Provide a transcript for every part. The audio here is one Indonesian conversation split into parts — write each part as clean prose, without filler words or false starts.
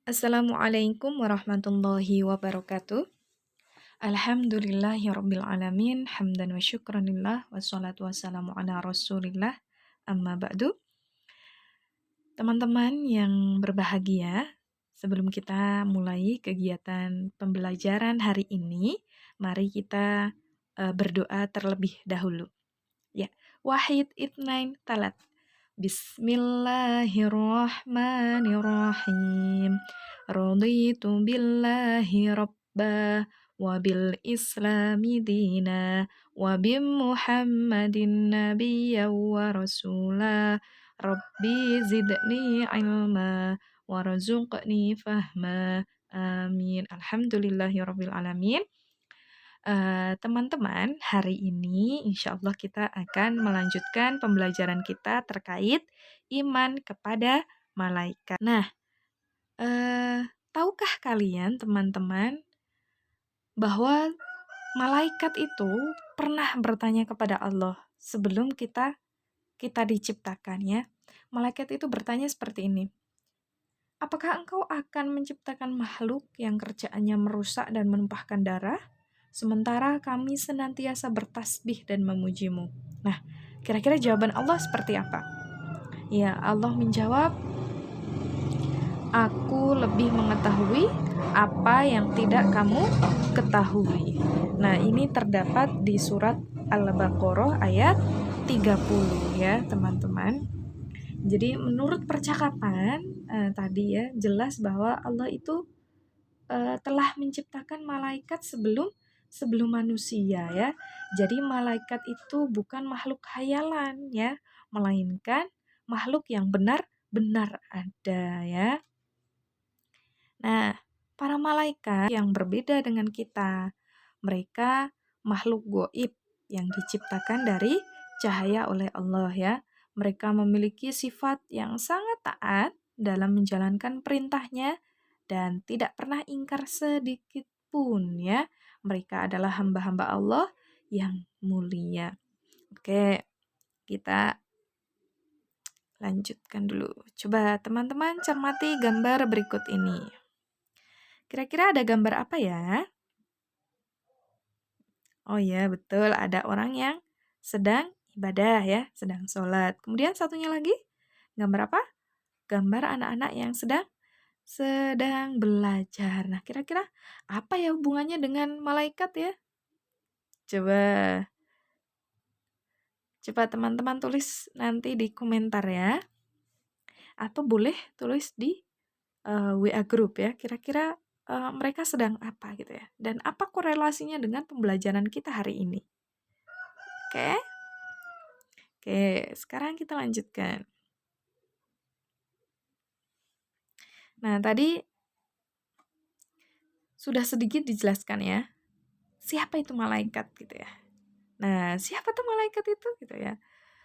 Assalamualaikum warahmatullahi wabarakatuh. Alhamdulillahirrabbilalamin. Hamdan wa syukranillah. Wassalatu wassalamu ala rasulillah. Amma ba'du. Teman-teman yang berbahagia, sebelum kita mulai kegiatan pembelajaran hari ini, mari kita berdoa terlebih dahulu. Ya, Wahid Itnain Talat. Bismillahirrahmanirrahim. Raditu billahi rabba wa bil islami dina wa bi Muhammadin nabiyya wa rasula. Rabbi zidni ilma warzuqni fahma. Amin. Alhamdulillahirabbil alamin. Teman-teman, hari ini insya Allah kita akan melanjutkan pembelajaran kita terkait iman kepada malaikat. Nah, tahukah kalian teman-teman bahwa malaikat itu pernah bertanya kepada Allah sebelum kita diciptakan ya. Malaikat itu bertanya seperti ini. Apakah engkau akan menciptakan makhluk yang kerjaannya merusak dan menumpahkan darah? Sementara kami senantiasa bertasbih dan memujimu. Nah, kira-kira jawaban Allah seperti apa? Ya, Allah menjawab, aku lebih mengetahui apa yang tidak kamu ketahui. Nah, ini terdapat di surat Al-Baqarah ayat 30 ya, teman-teman. Jadi menurut percakapan tadi ya, jelas bahwa Allah itu telah menciptakan malaikat sebelum manusia ya. Jadi malaikat itu bukan makhluk khayalan ya, melainkan makhluk yang benar-benar ada ya. Nah, para malaikat yang berbeda dengan kita, mereka makhluk goib yang diciptakan dari cahaya oleh Allah ya. Mereka memiliki sifat yang sangat taat dalam menjalankan perintahnya dan tidak pernah ingkar sedikit pun ya. Mereka adalah hamba-hamba Allah yang mulia. Oke, kita lanjutkan dulu. Coba teman-teman cermati gambar berikut ini. Kira-kira ada gambar apa ya? Oh ya, betul. Ada orang yang sedang ibadah ya, sedang sholat. Kemudian satunya lagi, gambar apa? Gambar anak-anak yang sedang belajar. Nah, kira-kira apa ya hubungannya dengan malaikat ya? Coba teman-teman tulis nanti di komentar ya. Atau boleh tulis di WA group ya. Kira-kira mereka sedang apa gitu ya. Dan apa korelasinya dengan pembelajaran kita hari ini. Oke? Oke, sekarang kita lanjutkan. Nah, tadi sudah sedikit dijelaskan ya. Siapa itu malaikat gitu ya. Nah, siapa tuh malaikat itu gitu ya.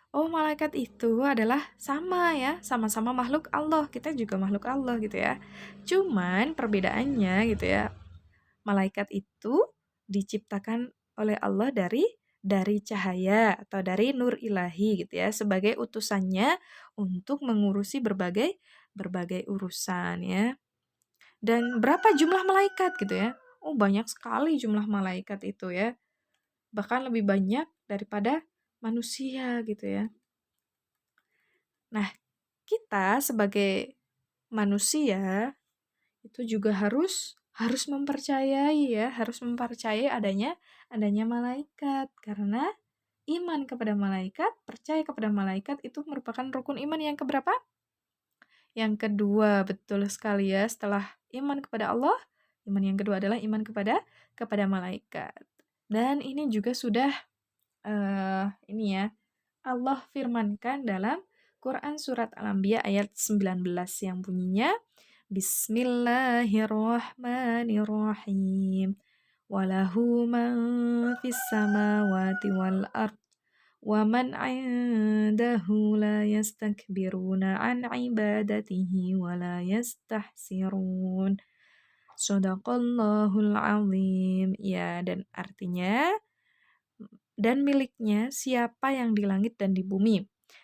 Oh, malaikat itu adalah sama ya, sama-sama makhluk Allah. Kita juga makhluk Allah gitu ya. Cuman perbedaannya gitu ya. Malaikat itu diciptakan oleh Allah dari cahaya atau dari nur ilahi gitu ya, sebagai utusannya untuk mengurusi berbagai urusan ya. Dan berapa jumlah malaikat gitu ya? Oh, banyak sekali jumlah malaikat itu ya. Bahkan lebih banyak daripada manusia gitu ya. Nah, kita sebagai manusia itu juga harus mempercayai ya, harus mempercayai adanya malaikat, karena iman kepada malaikat, percaya kepada malaikat itu merupakan rukun iman yang keberapa? Yang kedua, betul sekali ya. Setelah iman kepada Allah, iman yang kedua adalah iman kepada malaikat. Dan ini juga sudah ini ya, Allah firmankan dalam Quran surat Al-Anbiya ayat 19 yang bunyinya Bismillahirrahmanirrahim. Walahu man fis samawati wal ard wa man 'indahu la yastakbiruna an ibadatihi wa la yastahsirun. Shadaqallahul azim. Ya, dan artinya dan miliknya siapa yang di langit dan di bumi,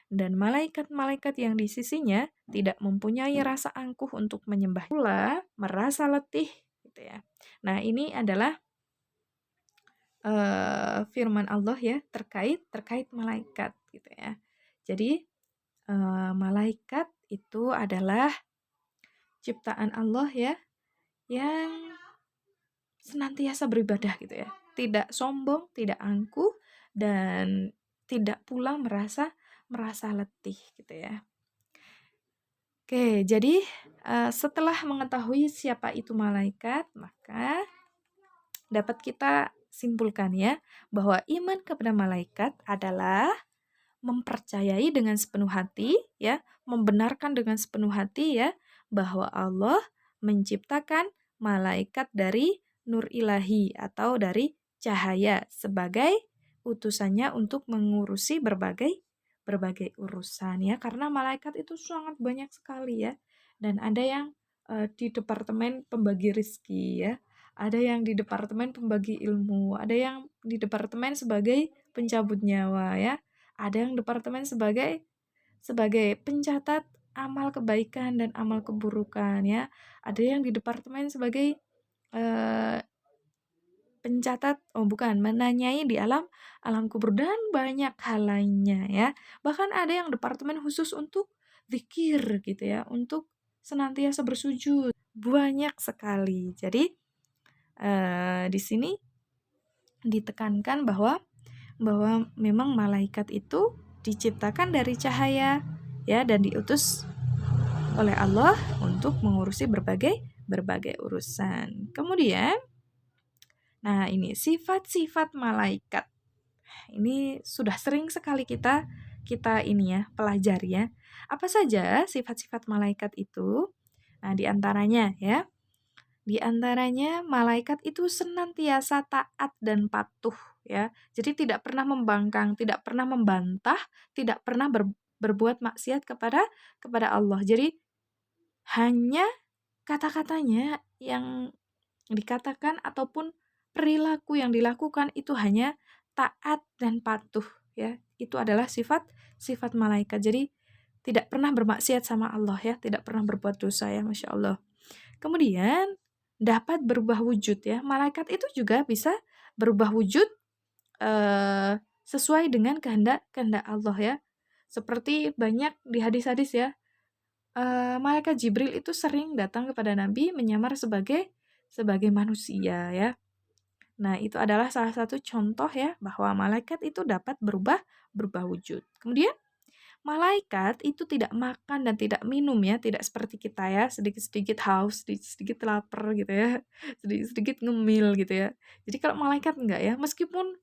dan malaikat-malaikat yang di sisinya tidak mempunyai rasa angkuh untuk menyembah pula merasa letih gitu ya. Nah, ini adalah firman Allah ya terkait malaikat gitu ya. Jadi malaikat itu adalah ciptaan Allah ya yang senantiasa beribadah gitu ya. Tidak sombong, tidak angkuh dan tidak pula merasa letih gitu ya. Oke, jadi setelah mengetahui siapa itu malaikat, maka dapat kita simpulkan ya bahwa iman kepada malaikat adalah mempercayai dengan sepenuh hati ya, membenarkan dengan sepenuh hati ya bahwa Allah menciptakan malaikat dari nur ilahi atau dari cahaya sebagai utusannya untuk mengurusi berbagai berbagai urusan ya, karena malaikat itu sangat banyak sekali ya, dan ada yang di departemen pembagi rizki ya, ada yang di departemen pembagi ilmu, ada yang di departemen sebagai pencabut nyawa ya, ada yang departemen sebagai pencatat amal kebaikan dan amal keburukan ya. Ada yang di departemen sebagai eh, pencatat, menanyai di alam kubur dan banyak hal lainnya ya. Bahkan ada yang departemen khusus untuk zikir gitu ya, untuk senantiasa bersujud. Banyak sekali. Jadi di sini ditekankan bahwa memang malaikat itu diciptakan dari cahaya ya dan diutus oleh Allah untuk mengurusi berbagai urusan. Kemudian nah ini sifat-sifat malaikat. Ini sudah sering sekali kita ini ya pelajari ya. Apa saja sifat-sifat malaikat itu? Nah, di antaranya ya. Di antaranya malaikat itu senantiasa taat dan patuh ya. Jadi tidak pernah membangkang, tidak pernah membantah, tidak pernah berbuat maksiat kepada Allah. Jadi hanya kata-katanya yang dikatakan ataupun perilaku yang dilakukan itu hanya taat dan patuh ya. Itu adalah sifat malaikat. Jadi tidak pernah bermaksiat sama Allah ya, tidak pernah berbuat dosa ya, Masya Allah. Kemudian dapat berubah wujud ya. Malaikat itu juga bisa berubah wujud sesuai dengan kehendak Allah ya. Seperti banyak di hadis-hadis ya. Malaikat Jibril itu sering datang kepada Nabi menyamar sebagai manusia ya. Nah, itu adalah salah satu contoh ya bahwa malaikat itu dapat berubah wujud. Kemudian malaikat itu tidak makan dan tidak minum ya, tidak seperti kita ya, sedikit-sedikit haus, sedikit-sedikit lapar gitu ya, sedikit-sedikit ngemil gitu ya. Jadi kalau malaikat enggak ya, meskipun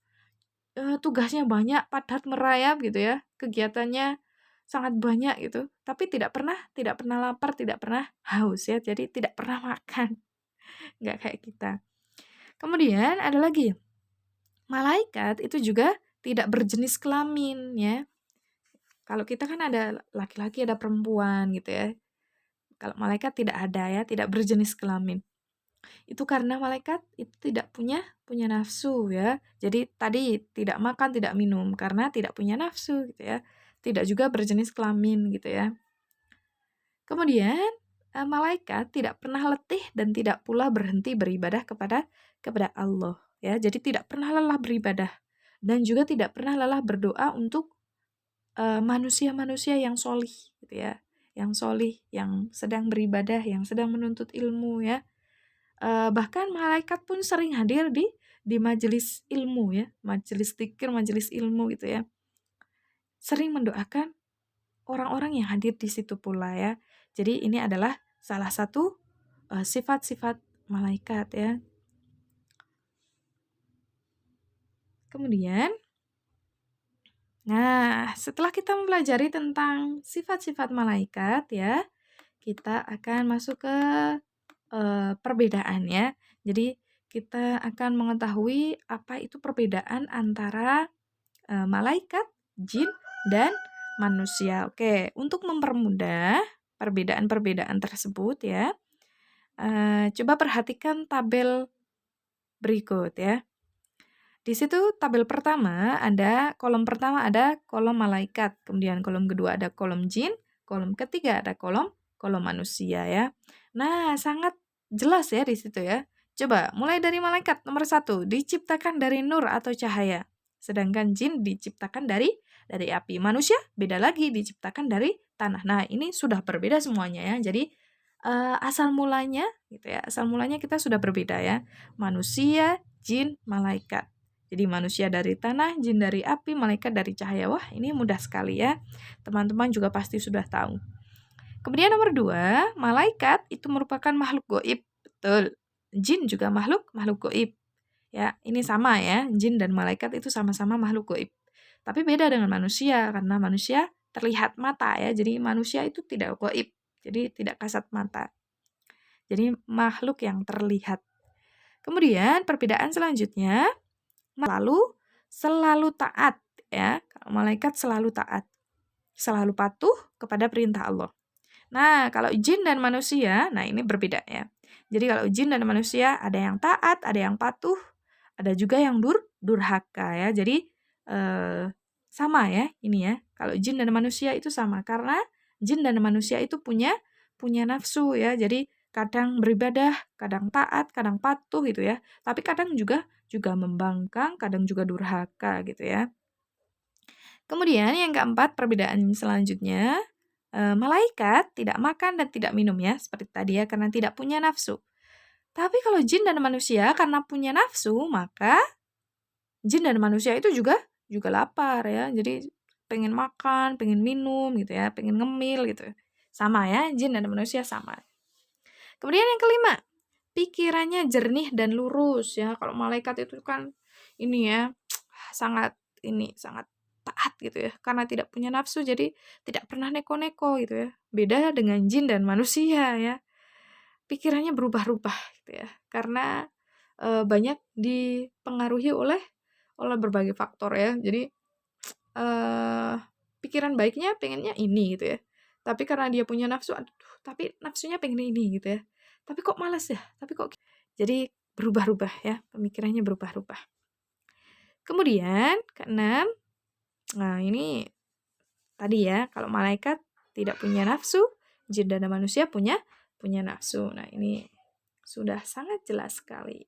tugasnya banyak, padat merayap gitu ya, kegiatannya sangat banyak gitu, tapi tidak pernah lapar, tidak pernah haus ya, jadi tidak pernah makan, enggak kayak kita. Kemudian ada lagi, malaikat itu juga tidak berjenis kelamin ya. Kalau kita kan ada laki-laki, ada perempuan gitu ya. Kalau malaikat tidak ada ya, tidak berjenis kelamin. Itu karena malaikat itu tidak punya nafsu ya. Jadi tadi tidak makan, tidak minum karena tidak punya nafsu gitu ya. Tidak juga berjenis kelamin gitu ya. Kemudian malaikat tidak pernah letih dan tidak pula berhenti beribadah kepada Allah ya. Jadi tidak pernah lelah beribadah dan juga tidak pernah lelah berdoa untuk manusia-manusia yang solih gitu ya, yang solih, yang sedang beribadah, yang sedang menuntut ilmu ya. Bahkan malaikat pun sering hadir di majelis ilmu ya, majelis dzikir, majelis ilmu gitu ya. Sering mendoakan orang-orang yang hadir di situ pula ya. Jadi ini adalah salah satu sifat-sifat malaikat ya. Kemudian nah, setelah kita mempelajari tentang sifat-sifat malaikat ya, kita akan masuk ke perbedaan ya. Jadi kita akan mengetahui apa itu perbedaan antara malaikat, jin, dan manusia. Oke, untuk mempermudah perbedaan-perbedaan tersebut ya, coba perhatikan tabel berikut ya. Di situ tabel pertama ada kolom malaikat, kemudian kolom kedua ada kolom jin, kolom ketiga ada kolom kolom manusia ya. Nah, sangat jelas ya di situ ya. Coba mulai dari malaikat nomor 1 diciptakan dari nur atau cahaya. Sedangkan jin diciptakan dari api. Manusia beda lagi diciptakan dari tanah. Nah, ini sudah berbeda semuanya ya. Jadi asal mulanya gitu ya. Asal mulanya kita sudah berbeda ya. Manusia, jin, malaikat. Jadi manusia dari tanah, jin dari api, malaikat dari cahaya. Wah, ini mudah sekali ya. Teman-teman juga pasti sudah tahu. Kemudian nomor 2, malaikat itu merupakan makhluk goib. Betul. Jin juga makhluk goib. Ya, ini sama ya. Jin dan malaikat itu sama-sama makhluk goib. Tapi beda dengan manusia karena manusia terlihat mata ya. Jadi manusia itu tidak goib. Jadi tidak kasat mata. Jadi makhluk yang terlihat. Kemudian perbedaan selanjutnya selalu taat ya. Malaikat selalu taat. Selalu patuh kepada perintah Allah. Nah, kalau jin dan manusia, nah ini berbeda ya. Jadi kalau jin dan manusia ada yang taat, ada yang patuh, ada juga yang durhaka ya. Jadi sama ya ini ya. Kalau jin dan manusia itu sama karena jin dan manusia itu punya nafsu ya. Jadi kadang beribadah, kadang taat, kadang patuh gitu ya. Tapi kadang juga membangkang, kadang juga durhaka gitu ya. Kemudian yang keempat, perbedaan selanjutnya, malaikat tidak makan dan tidak minum ya, seperti tadi ya, karena tidak punya nafsu. Tapi kalau jin dan manusia karena punya nafsu, maka jin dan manusia itu juga lapar ya. Jadi pengen makan, pengen minum gitu ya, pengen ngemil gitu. Sama ya, jin dan manusia sama. Kemudian yang kelima, pikirannya jernih dan lurus ya. Kalau malaikat itu kan ini ya, sangat taat gitu ya. Karena tidak punya nafsu jadi tidak pernah neko-neko gitu ya. Beda dengan jin dan manusia ya. Pikirannya berubah-ubah gitu ya. Karena banyak dipengaruhi oleh berbagai faktor ya. Jadi pikiran baiknya pengennya ini gitu ya. Tapi karena dia punya nafsu, aduh, tapi nafsunya pengen ini gitu ya. Tapi kok malas ya? Tapi kok jadi berubah-ubah ya, pemikirannya berubah-ubah. Kemudian keenam, nah ini tadi ya, kalau malaikat tidak punya nafsu, jin dan manusia punya nafsu. Nah, ini sudah sangat jelas sekali.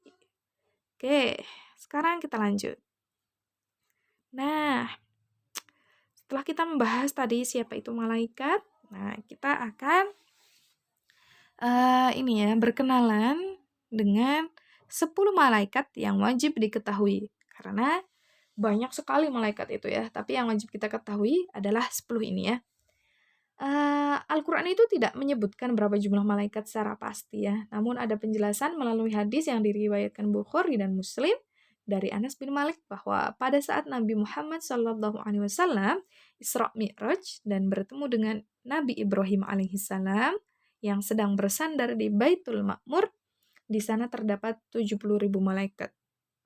Oke, sekarang kita lanjut. Nah, setelah kita membahas tadi siapa itu malaikat, nah kita akan ini ya, berkenalan dengan 10 malaikat yang wajib diketahui. Karena banyak sekali malaikat itu ya, tapi yang wajib kita ketahui adalah 10 ini ya. Al-Quran itu tidak menyebutkan berapa jumlah malaikat secara pasti ya, namun ada penjelasan melalui hadis yang diriwayatkan Bukhari dan Muslim dari Anas bin Malik bahwa pada saat Nabi Muhammad SAW Isra Mi'raj dan bertemu dengan Nabi Ibrahim alaihissalam yang sedang bersandar di Baitul Ma'mur, di sana terdapat 70.000 malaikat.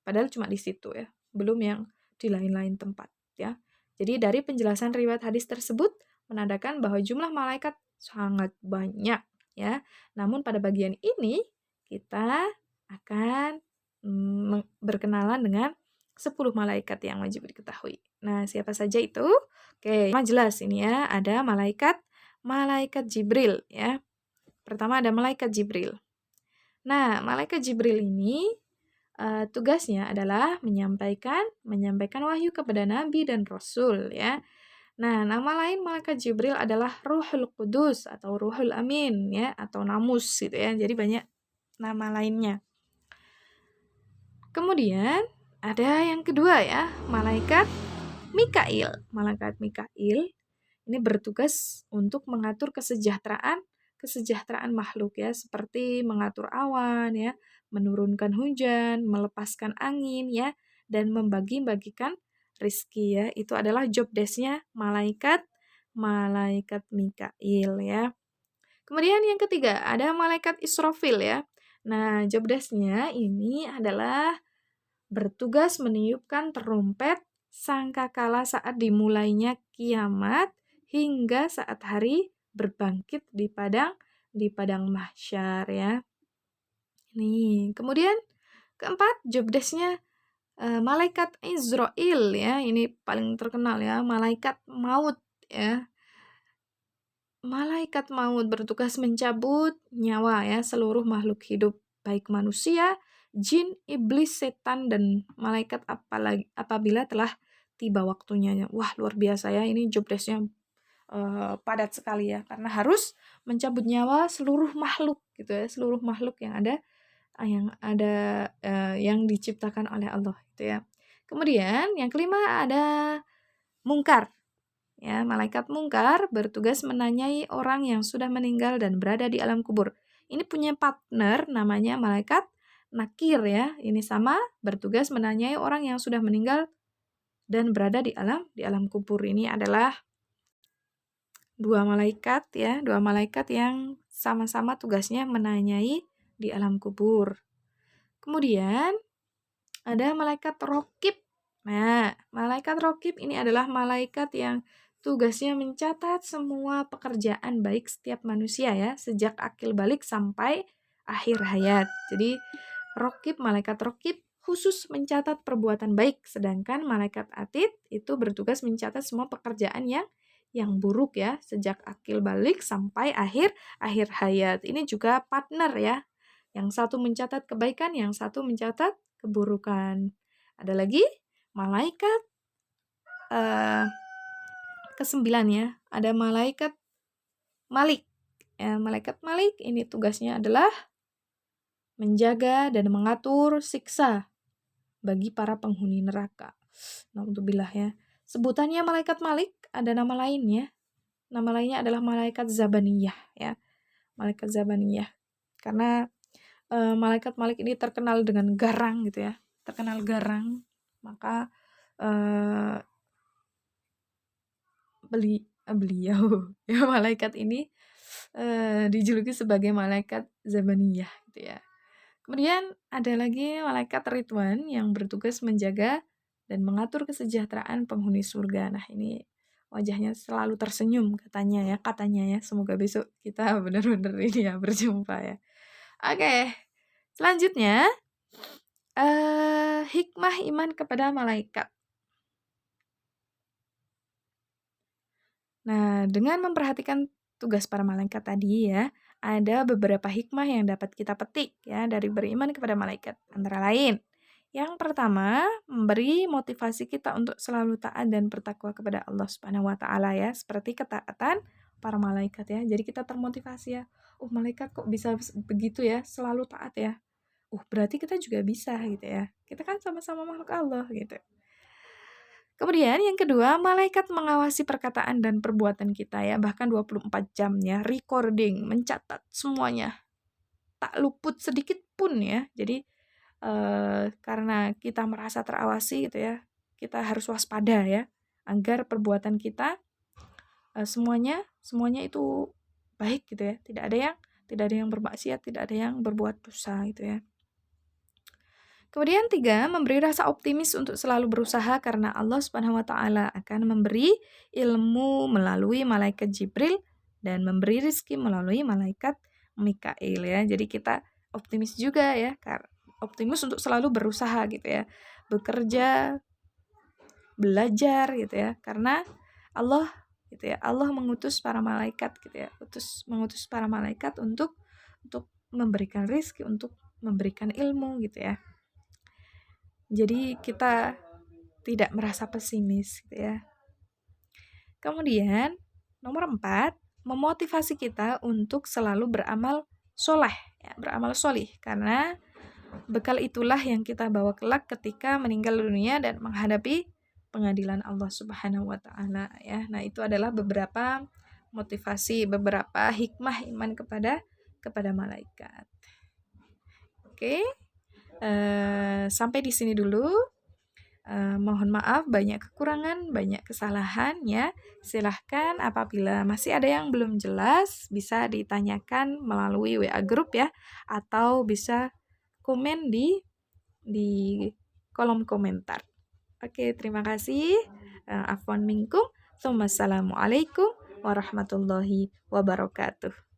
Padahal cuma di situ ya, belum yang di lain-lain tempat ya. Jadi dari penjelasan riwayat hadis tersebut menandakan bahwa jumlah malaikat sangat banyak ya. Namun pada bagian ini kita akan berkenalan dengan 10 malaikat yang wajib diketahui. Nah, siapa saja itu? Oke, jelas ini ya, ada malaikat Jibril ya. Pertama ada malaikat Jibril. Nah, malaikat Jibril ini tugasnya adalah menyampaikan wahyu kepada nabi dan rasul ya. Nah, nama lain malaikat Jibril adalah Ruhul Qudus atau Ruhul Amin ya, atau Namus gitu ya. Jadi banyak nama lainnya. Kemudian ada yang kedua ya, malaikat Mikail. Malaikat Mikail ini bertugas untuk mengatur kesejahteraan makhluk ya, seperti mengatur awan ya, menurunkan hujan, melepaskan angin ya, dan membagi-bagikan rizki ya. Itu adalah job desk-nya malaikat Mikail ya. Kemudian yang ketiga ada malaikat Israfil ya. Nah, job desk-nya ini adalah bertugas meniupkan terumpet sangkakala saat dimulainya kiamat hingga saat hari berbangkit di padang mahsyar ya. Nih, kemudian keempat job desk-nya malaikat Izrail ya, ini paling terkenal ya, malaikat maut ya. Malaikat maut bertugas mencabut nyawa ya seluruh makhluk hidup, baik manusia, jin, iblis, setan, dan malaikat apabila telah tiba waktunya. Wah, luar biasa ya, ini job desk-nya padat sekali ya, karena harus mencabut nyawa seluruh makhluk gitu ya, seluruh makhluk yang diciptakan oleh Allah gitu ya. Kemudian yang kelima ada mungkar. Ya, malaikat mungkar bertugas menanyai orang yang sudah meninggal dan berada di alam kubur. Ini punya partner namanya malaikat nakir ya. Ini sama bertugas menanyai orang yang sudah meninggal dan berada di alam kubur. Ini adalah dua malaikat yang sama-sama tugasnya menanyai di alam kubur. Kemudian ada malaikat rokib. Nah, malaikat rokib ini adalah malaikat yang tugasnya mencatat semua pekerjaan baik setiap manusia ya, sejak akil balik sampai akhir hayat. Jadi, malaikat rokib khusus mencatat perbuatan baik, sedangkan malaikat atid itu bertugas mencatat semua pekerjaan yang buruk ya, sejak akil balik sampai akhir hayat. Ini juga partner ya. Yang satu mencatat kebaikan, yang satu mencatat keburukan. Ada lagi malaikat kesembilan ya. Ada malaikat Malik. Ya, malaikat Malik ini tugasnya adalah menjaga dan mengatur siksa bagi para penghuni neraka. Naudzubillah ya. Sebutannya malaikat Malik ada nama lain ya. Nama lainnya adalah malaikat Zabaniyah ya. Malaikat Zabaniyah. Karena malaikat Malik ini terkenal dengan garang gitu ya. Terkenal garang. Maka beliau ya, malaikat ini dijuluki sebagai malaikat Zabaniyah gitu ya. Kemudian ada lagi malaikat Ridwan yang bertugas menjaga dan mengatur kesejahteraan penghuni surga. Nah, ini wajahnya selalu tersenyum katanya ya. Semoga besok kita benar-benar ini ya berjumpa ya. Oke. Selanjutnya hikmah iman kepada malaikat. Nah, dengan memperhatikan tugas para malaikat tadi ya, ada beberapa hikmah yang dapat kita petik ya dari beriman kepada malaikat. Antara lain, yang pertama, memberi motivasi kita untuk selalu taat dan bertakwa kepada Allah Subhanahu wa taala ya, seperti ketaatan para malaikat ya. Jadi kita termotivasi ya. Oh, malaikat kok bisa begitu ya, selalu taat ya. Berarti kita juga bisa gitu ya. Kita kan sama-sama makhluk Allah gitu. Kemudian yang kedua, malaikat mengawasi perkataan dan perbuatan kita ya, bahkan 24 jam ya, recording, mencatat semuanya. Tak luput sedikit pun ya. Jadi karena kita merasa terawasi gitu ya, kita harus waspada ya, agar perbuatan kita semuanya itu baik gitu ya. Tidak ada yang bermaksiat, tidak ada yang berbuat dosa gitu ya. Kemudian 3, memberi rasa optimis untuk selalu berusaha karena Allah Subhanahu wa taala akan memberi ilmu melalui malaikat Jibril dan memberi rezeki melalui malaikat Mikail ya. Jadi kita optimis juga ya, optimis untuk selalu berusaha gitu ya. Bekerja, belajar gitu ya. Karena Allah gitu ya. Allah mengutus para malaikat gitu ya. Mengutus para malaikat untuk memberikan rezeki, untuk memberikan ilmu gitu ya. Jadi kita tidak merasa pesimis gitu ya. Kemudian nomor 4, memotivasi kita untuk selalu beramal soleh, ya, beramal solih, karena bekal itulah yang kita bawa kelak ketika meninggal dunia dan menghadapi pengadilan Allah Subhanahu wa taala ya. Nah, itu adalah beberapa motivasi, beberapa hikmah iman kepada malaikat. Oke. Sampai di sini dulu. Mohon maaf banyak kekurangan, banyak kesalahan ya. Silahkan apabila masih ada yang belum jelas bisa ditanyakan melalui WA group ya, atau bisa komen di kolom komentar. Oke, terima kasih. Afwan minkum. Wassalamualaikum warahmatullahi wabarakatuh.